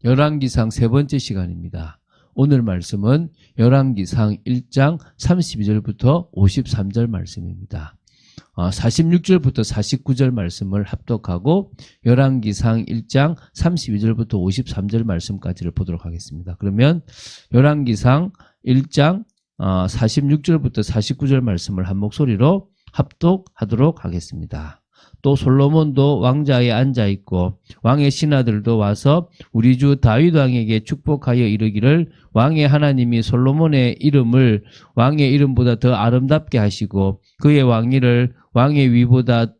열왕기상 세 번째 시간입니다. 오늘 말씀은 열왕기상 1장 32절부터 53절 말씀입니다. 46절부터 49절 말씀을 합독하고 열왕기상 1장 32절부터 53절 말씀까지를 보도록 하겠습니다. 그러면 열왕기상 1장 46절부터 49절 말씀을 한 목소리로 합독하도록 하겠습니다. 또 솔로몬도 왕자에 앉아있고 왕의 신하들도 와서 우리 주 다윗 왕에게 축복하여 이르기를 왕의 하나님이 솔로몬의 이름을 왕의 이름보다 더 아름답게 하시고 그의 왕위를 왕의 위보다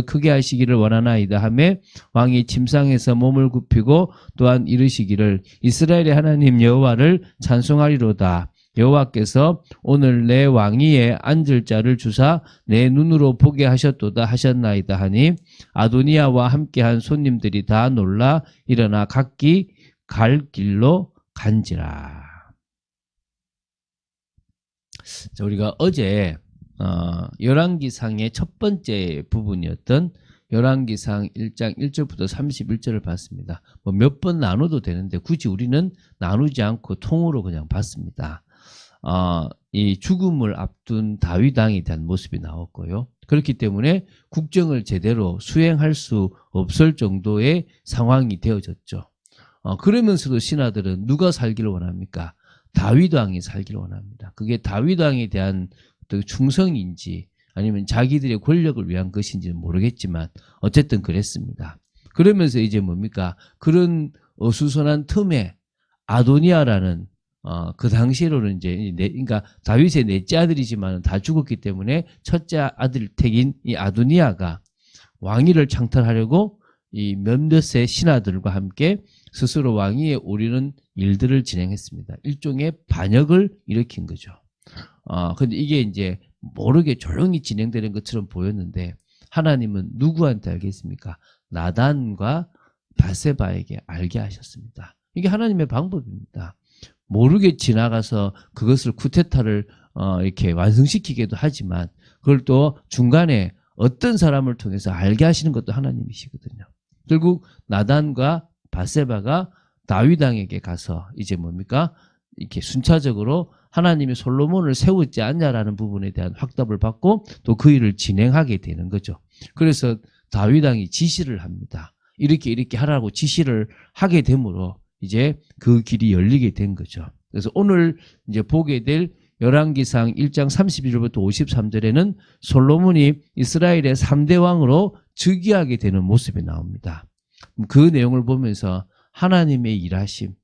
크게 하시기를 원하나이다 하며 왕이 침상에서 몸을 굽히고 또한 이르시기를 이스라엘의 하나님 여호와를 찬송하리로다. 여호와께서 오늘 내 왕위에 앉을 자를 주사 내 눈으로 보게 하셨도다 하셨나이다 하니 아도니아와 함께한 손님들이 다 놀라 일어나 각기 갈 길로 간지라. 자, 우리가 어제 열왕기상의 첫 번째 부분이었던 열왕기상 1장 1절부터 31절을 봤습니다. 몇 번 나눠도 되는데 굳이 우리는 나누지 않고 통으로 그냥 봤습니다. 이 죽음을 앞둔 다윗 왕에 대한 모습이 나왔고요. 그렇기 때문에 국정을 제대로 수행할 수 없을 정도의 상황이 되어졌죠. 그러면서도 신하들은 누가 살기를 원합니까? 다윗 왕이 살기를 원합니다. 그게 다윗 왕에 대한 충성인지 아니면 자기들의 권력을 위한 것인지는 모르겠지만 어쨌든 그랬습니다. 그러면서 이제 뭡니까? 그런 어수선한 틈에 아도니아라는 그 당시로는 이제 그러니까 다윗의 넷째 아들이지만 다 죽었기 때문에 첫째 아들 택인 이 아도니아가 왕위를 창탈하려고 이 몇몇의 신하들과 함께 스스로 왕위에 오르는 일들을 진행했습니다. 일종의 반역을 일으킨 거죠. 근데 이게 이제 모르게 조용히 진행되는 것처럼 보였는데 하나님은 누구한테 알겠습니까? 나단과 바세바에게 알게 하셨습니다. 이게 하나님의 방법입니다. 모르게 지나가서 그것을 쿠데타를 이렇게 완성시키기도 하지만 그걸 또 중간에 어떤 사람을 통해서 알게 하시는 것도 하나님이시거든요. 결국 나단과 바세바가 다윗 왕에게 가서 이제 뭡니까? 이렇게 순차적으로 하나님이 솔로몬을 세우지 않냐라는 부분에 대한 확답을 받고 또 그 일을 진행하게 되는 거죠. 그래서 다윗 왕이 지시를 합니다. 이렇게 하라고 지시를 하게 되므로 이제 그 길이 열리게 된 거죠. 그래서 오늘 이제 보게 될 열왕기상 1장 32절부터 53절에는 솔로몬이 이스라엘의 3대 왕으로 즉위하게 되는 모습이 나옵니다. 그 내용을 보면서 하나님의 일하심,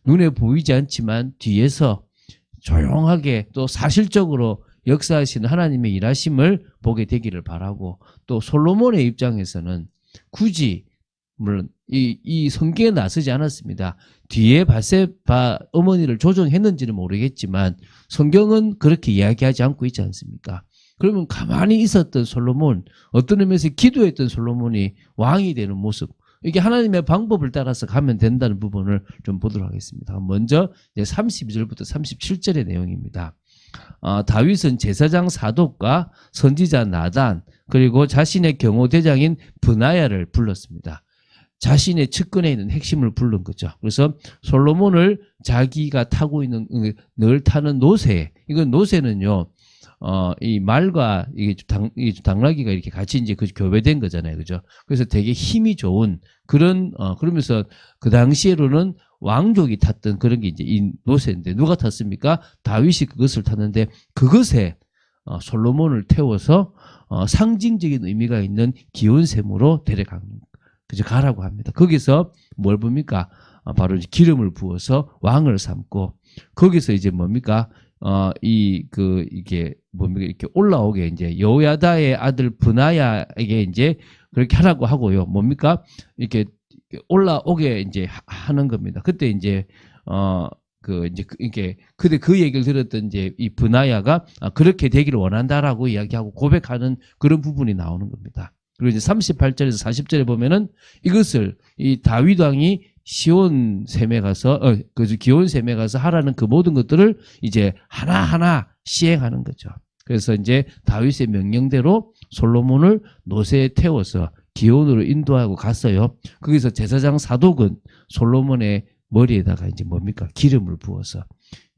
눈에 보이지 않지만 뒤에서 조용하게 또 사실적으로 역사하시는 하나님의 일하심을 보게 되기를 바라고 또 솔로몬의 입장에서는 굳이 물론 이 성경에 나서지 않았습니다. 뒤에 바세바 어머니를 조종했는지는 모르겠지만 성경은 그렇게 이야기하지 않고 있지 않습니까? 그러면 가만히 있었던 솔로몬, 어떤 의미에서 기도했던 솔로몬이 왕이 되는 모습, 이게 하나님의 방법을 따라서 가면 된다는 부분을 좀 보도록 하겠습니다. 먼저 이제 32절부터 37절의 내용입니다. 다윗은 제사장 사독과 선지자 나단 그리고 자신의 경호대장인 브나야를 불렀습니다. 자신의 측근에 있는 핵심을 부른 거죠. 그래서 솔로몬을 자기가 타고 있는 늘 타는 노새, 이건 노새는요, 이 말과 이게 당나귀가 이렇게 같이 이제 그 교배된 거잖아요, 그죠? 그래서 되게 힘이 좋은 그런 그러면서 그 당시에로는 왕족이 탔던 그런 게 이제 이 노새인데 누가 탔습니까? 다윗이 그것을 탔는데 그것에 솔로몬을 태워서 상징적인 의미가 있는 기온샘으로 데려간 겁니다. 그저 가라고 합니다. 거기서 뭘 봅니까? 바로 이제 기름을 부어서 왕을 삼고 거기서 이제 뭡니까? 이게 뭡니까? 이렇게 올라오게 이제 여호야다의 아들 브나야에게 이제 그렇게 하라고 하고요. 뭡니까? 이렇게 올라오게 이제 하는 겁니다. 그때 이제 그때 그 얘기를 들었던 이제 이 브나야가 그렇게 되기를 원한다라고 이야기하고 고백하는 그런 부분이 나오는 겁니다. 그리고 이제 38절에서 40절에 보면은 이것을 이 다윗 왕이 시온샘에 가서 기온샘에 가서 하라는 그 모든 것들을 이제 하나하나 시행하는 거죠. 그래서 이제 다윗의 명령대로 솔로몬을 노새에 태워서 기온으로 인도하고 갔어요. 거기서 제사장 사독은 솔로몬의 머리에다가 이제 뭡니까? 기름을 부어서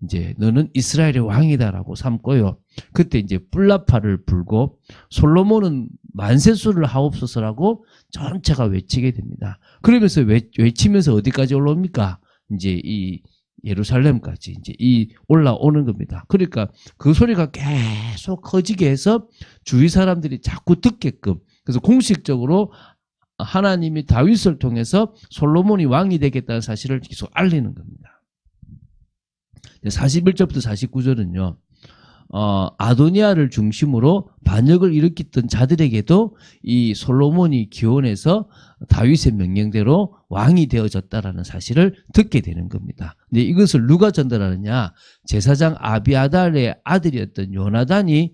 이제 너는 이스라엘의 왕이다라고 삼고요. 그때 이제 뿔나팔을 불고 솔로몬은 만세수를 하옵소서라고 전체가 외치게 됩니다. 그러면서 외치면서 어디까지 올라옵니까? 이제 이 예루살렘까지 이제 이 올라오는 겁니다. 그러니까 그 소리가 계속 커지게 해서 주위 사람들이 자꾸 듣게끔, 그래서 공식적으로 하나님이 다윗을 통해서 솔로몬이 왕이 되겠다는 사실을 계속 알리는 겁니다. 41절부터 49절은요. 아도니아를 중심으로 반역을 일으켰던 자들에게도 이 솔로몬이 기원해서 다윗의 명령대로 왕이 되어졌다라는 사실을 듣게 되는 겁니다. 근데 이것을 누가 전달하느냐? 제사장 아비아달의 아들이었던 요나단이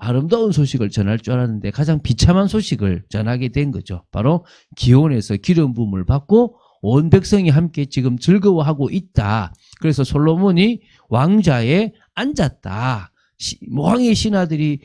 아름다운 소식을 전할 줄 알았는데 가장 비참한 소식을 전하게 된 거죠. 바로 기온에서 기름 부음을 받고 온 백성이 함께 지금 즐거워하고 있다. 그래서 솔로몬이 왕좌에 앉았다. 왕의 신하들이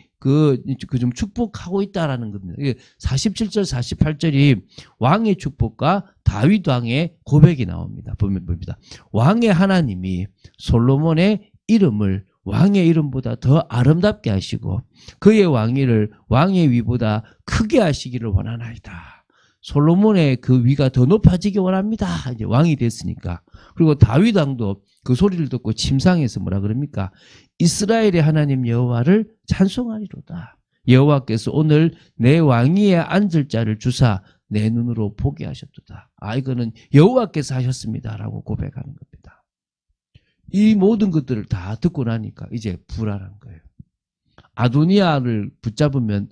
좀 축복하고 있다라는 겁니다. 47절, 48절이 왕의 축복과 다윗 왕의 고백이 나옵니다. 보면 봅니다. 왕의 하나님이 솔로몬의 이름을 왕의 이름보다 더 아름답게 하시고 그의 왕위를 왕의 위보다 크게 하시기를 원하나이다. 솔로몬의 그 위가 더 높아지기 원합니다. 이제 왕이 됐으니까. 그리고 다윗 왕도 그 소리를 듣고 침상에서 뭐라 그럽니까? 이스라엘의 하나님 여호와를 찬송하리로다. 여호와께서 오늘 내 왕위에 앉을 자를 주사 내 눈으로 보게 하셨도다. 이거는 여호와께서 하셨습니다라고 고백하는 겁니다. 이 모든 것들을 다 듣고 나니까 이제 불안한 거예요. 아도니아를 붙잡으면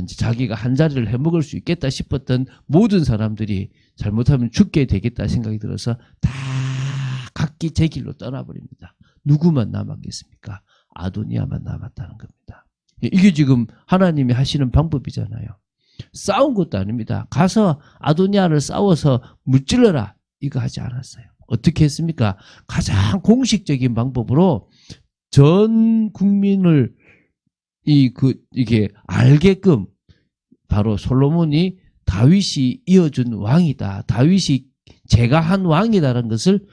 이제 자기가 한 자리를 해먹을 수 있겠다 싶었던 모든 사람들이 잘못하면 죽게 되겠다 생각이 들어서 다 각기 제 길로 떠나버립니다. 누구만 남았겠습니까? 아도니아만 남았다는 겁니다. 이게 지금 하나님이 하시는 방법이잖아요. 싸운 것도 아닙니다. 가서 아도니아를 싸워서 무찔러라 이거 하지 않았어요. 어떻게 했습니까? 가장 공식적인 방법으로 전 국민을 이게 알게끔 바로 솔로몬이 다윗이 이어준 왕이다. 다윗이 제가 한 왕이다라는 것을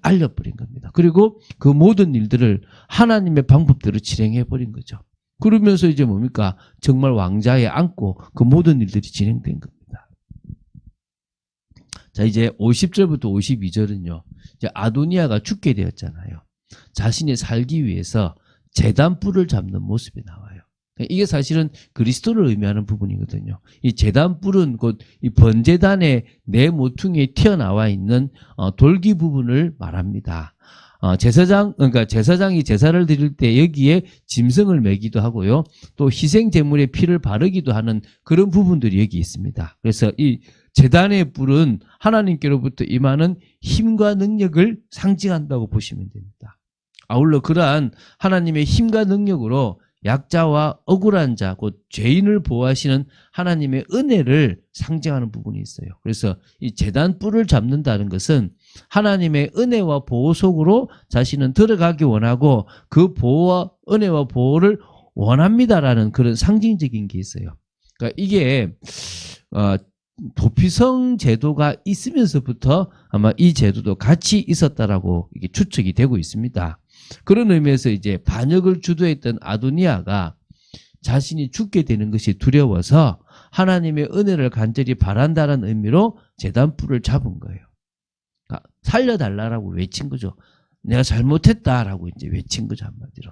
알려버린 겁니다. 그리고 그 모든 일들을 하나님의 방법대로 진행해버린 거죠. 그러면서 이제 뭡니까? 정말 왕자에 앉고 그 모든 일들이 진행된 겁니다. 자, 이제 50절부터 52절은요. 이제 아도니아가 죽게 되었잖아요. 자신이 살기 위해서 제단뿔을 잡는 모습이 나와요. 이게 사실은 그리스도를 의미하는 부분이거든요. 이 제단뿔은 곧 이 번제단의 네 모퉁이에 튀어나와 있는 돌기 부분을 말합니다. 그러니까 제사장이 제사를 드릴 때 여기에 짐승을 매기도 하고요. 또 희생 제물에 피를 바르기도 하는 그런 부분들이 여기 있습니다. 그래서 이 제단의 뿔은 하나님께로부터 임하는 힘과 능력을 상징한다고 보시면 됩니다. 아울러 그러한 하나님의 힘과 능력으로 약자와 억울한 자, 곧 죄인을 보호하시는 하나님의 은혜를 상징하는 부분이 있어요. 그래서 이 제단 뿔을 잡는다는 것은 하나님의 은혜와 보호 속으로 자신은 들어가기 원하고 그 보호와 은혜와 보호를 원합니다라는 그런 상징적인 게 있어요. 그러니까 이게 도피성 제도가 있으면서부터 아마 이 제도도 같이 있었다라고 이게 추측이 되고 있습니다. 그런 의미에서 이제 반역을 주도했던 아도니아가 자신이 죽게 되는 것이 두려워서 하나님의 은혜를 간절히 바란다는 의미로 제단뿔을 잡은 거예요. 그러니까 살려달라고 외친 거죠. 내가 잘못했다라고 이제 외친 거죠, 한마디로.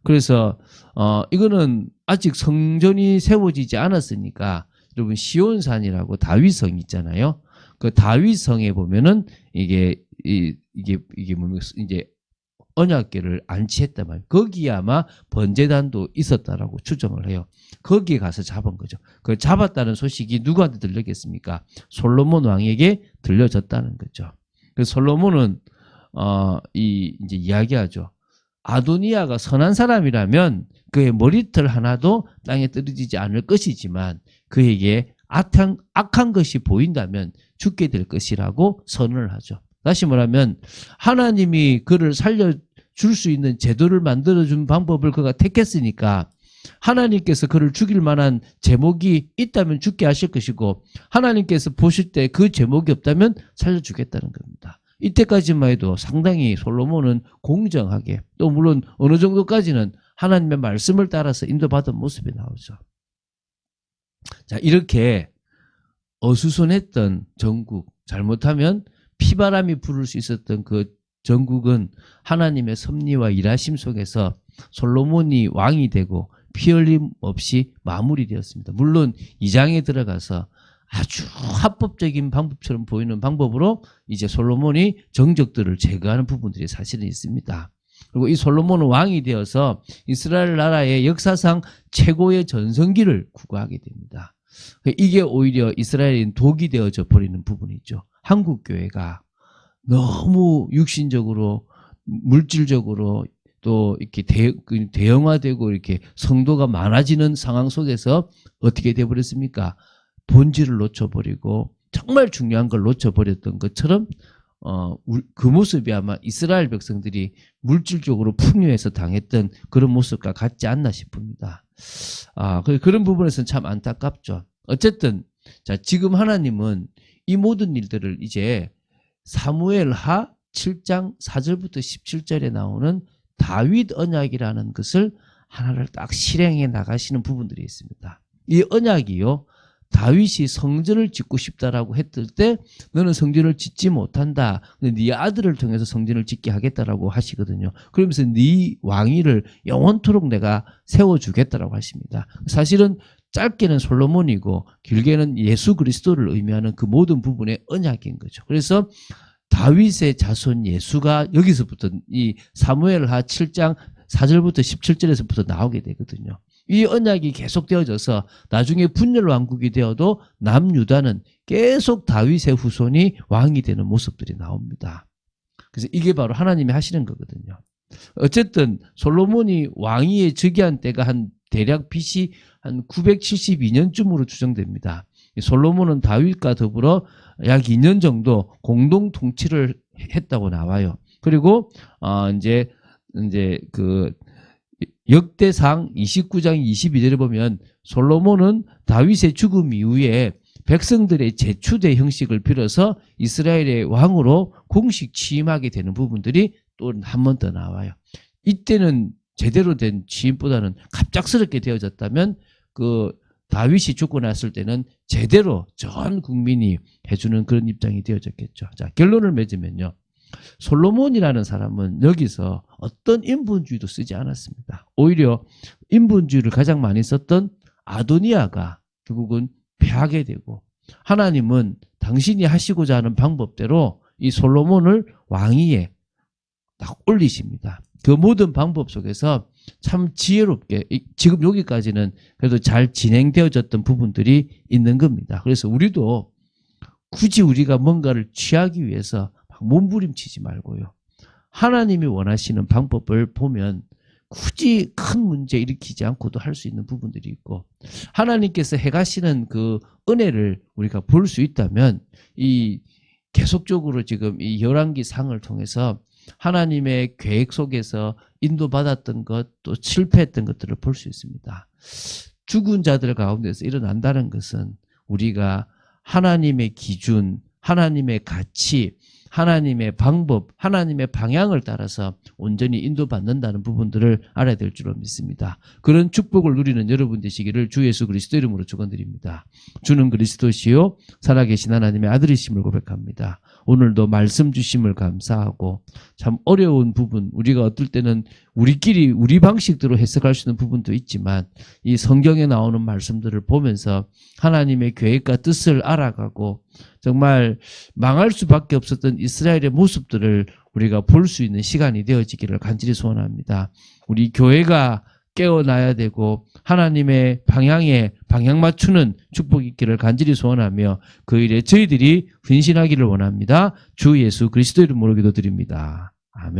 그래서 이거는 아직 성전이 세워지지 않았으니까 여러분 시온산이라고 다윗성 있잖아요. 그 다윗성에 보면은 이게 뭡니까? 이제 언약궤를 안치했단 말이에요. 거기에 아마 번제단도 있었다라고 추정을 해요. 거기에 가서 잡은 거죠. 그 잡았다는 소식이 누구한테 들렸겠습니까? 솔로몬 왕에게 들려졌다는 거죠. 그래서 솔로몬은 이제 이야기하죠. 아도니아가 선한 사람이라면 그의 머리털 하나도 땅에 떨어지지 않을 것이지만 그에게 악한 것이 보인다면 죽게 될 것이라고 선언을 하죠. 다시 말하면 하나님이 그를 살려줄 수 있는 제도를 만들어준 방법을 그가 택했으니까 하나님께서 그를 죽일 만한 제목이 있다면 죽게 하실 것이고 하나님께서 보실 때 그 제목이 없다면 살려주겠다는 겁니다. 이때까지만 해도 상당히 솔로몬은 공정하게 또 물론 어느 정도까지는 하나님의 말씀을 따라서 인도받은 모습이 나오죠. 자, 이렇게 어수선했던 전국, 잘못하면 피바람이 불을 수 있었던 그 전국은 하나님의 섭리와 일하심 속에서 솔로몬이 왕이 되고 피 흘림 없이 마무리되었습니다. 물론 2장에 들어가서 아주 합법적인 방법처럼 보이는 방법으로 이제 솔로몬이 정적들을 제거하는 부분들이 사실은 있습니다. 그리고 이 솔로몬은 왕이 되어서 이스라엘 나라의 역사상 최고의 전성기를 구가하게 됩니다. 이게 오히려 이스라엘인 독이 되어져 버리는 부분이죠. 한국 교회가 너무 육신적으로 물질적으로 또 이렇게 대형화되고 이렇게 성도가 많아지는 상황 속에서 어떻게 되어버렸습니까? 본질을 놓쳐버리고 정말 중요한 걸 놓쳐버렸던 것처럼 그 모습이 아마 이스라엘 백성들이 물질적으로 풍요해서 당했던 그런 모습과 같지 않나 싶습니다. 그런 부분에서는 참 안타깝죠. 어쨌든 자, 지금 하나님은 이 모든 일들을 이제 사무엘하 7장 4절부터 17절에 나오는 다윗 언약이라는 것을 하나를 딱 실행해 나가시는 부분들이 있습니다. 이 언약이요, 다윗이 성전을 짓고 싶다라고 했을 때 너는 성전을 짓지 못한다. 네 아들을 통해서 성전을 짓게 하겠다라고 하시거든요. 그러면서 네 왕위를 영원토록 내가 세워주겠다라고 하십니다. 사실은 짧게는 솔로몬이고 길게는 예수 그리스도를 의미하는 그 모든 부분의 언약인 거죠. 그래서 다윗의 자손 예수가 여기서부터 이 사무엘하 7장 4절부터 17절에서부터 나오게 되거든요. 이 언약이 계속되어져서 나중에 분열 왕국이 되어도 남유다는 계속 다윗의 후손이 왕이 되는 모습들이 나옵니다. 그래서 이게 바로 하나님이 하시는 거거든요. 어쨌든 솔로몬이 왕위에 즉위한 때가 한 대략 BC 한 972년쯤으로 추정됩니다. 솔로몬은 다윗과 더불어 약 2년 정도 공동 통치를 했다고 나와요. 그리고 이제 그 역대상 29장 22절에 보면 솔로몬은 다윗의 죽음 이후에 백성들의 제추대 형식을 빌어서 이스라엘의 왕으로 공식 취임하게 되는 부분들이 또 한 번 더 나와요. 이때는 제대로 된 취임보다는 갑작스럽게 되어졌다면 그 다윗이 죽고 났을 때는 제대로 전 국민이 해주는 그런 입장이 되어졌겠죠. 자, 결론을 맺으면요. 솔로몬이라는 사람은 여기서 어떤 인본주의도 쓰지 않았습니다. 오히려 인본주의를 가장 많이 썼던 아도니아가 결국은 패하게 되고 하나님은 당신이 하시고자 하는 방법대로 이 솔로몬을 왕위에 딱 올리십니다. 그 모든 방법 속에서 참 지혜롭게 지금 여기까지는 그래도 잘 진행되어졌던 부분들이 있는 겁니다. 그래서 우리도 굳이 우리가 뭔가를 취하기 위해서 몸부림치지 말고요. 하나님이 원하시는 방법을 보면 굳이 큰 문제 일으키지 않고도 할 수 있는 부분들이 있고 하나님께서 해가시는 그 은혜를 우리가 볼 수 있다면 이 계속적으로 지금 이 열왕기 상을 통해서 하나님의 계획 속에서 인도받았던 것 또 실패했던 것들을 볼 수 있습니다. 죽은 자들 가운데서 일어난다는 것은 우리가 하나님의 기준, 하나님의 가치, 하나님의 방법, 하나님의 방향을 따라서 온전히 인도받는다는 부분들을 알아야 될 줄로 믿습니다. 그런 축복을 누리는 여러분 되시기를 주 예수 그리스도 이름으로 축원드립니다. 주는 그리스도시요 살아계신 하나님의 아들이심을 고백합니다. 오늘도 말씀 주심을 감사하고 참 어려운 부분, 우리가 어떨 때는 우리끼리 우리 방식대로 해석할 수 있는 부분도 있지만 이 성경에 나오는 말씀들을 보면서 하나님의 계획과 뜻을 알아가고 정말 망할 수밖에 없었던 이스라엘의 모습들을 우리가 볼 수 있는 시간이 되어지기를 간절히 소원합니다. 우리 교회가 깨어나야 되고 하나님의 방향에 방향 맞추는 축복이 있기를 간절히 소원하며 그 일에 저희들이 헌신하기를 원합니다. 주 예수 그리스도 이름으로 기도드립니다. 아멘.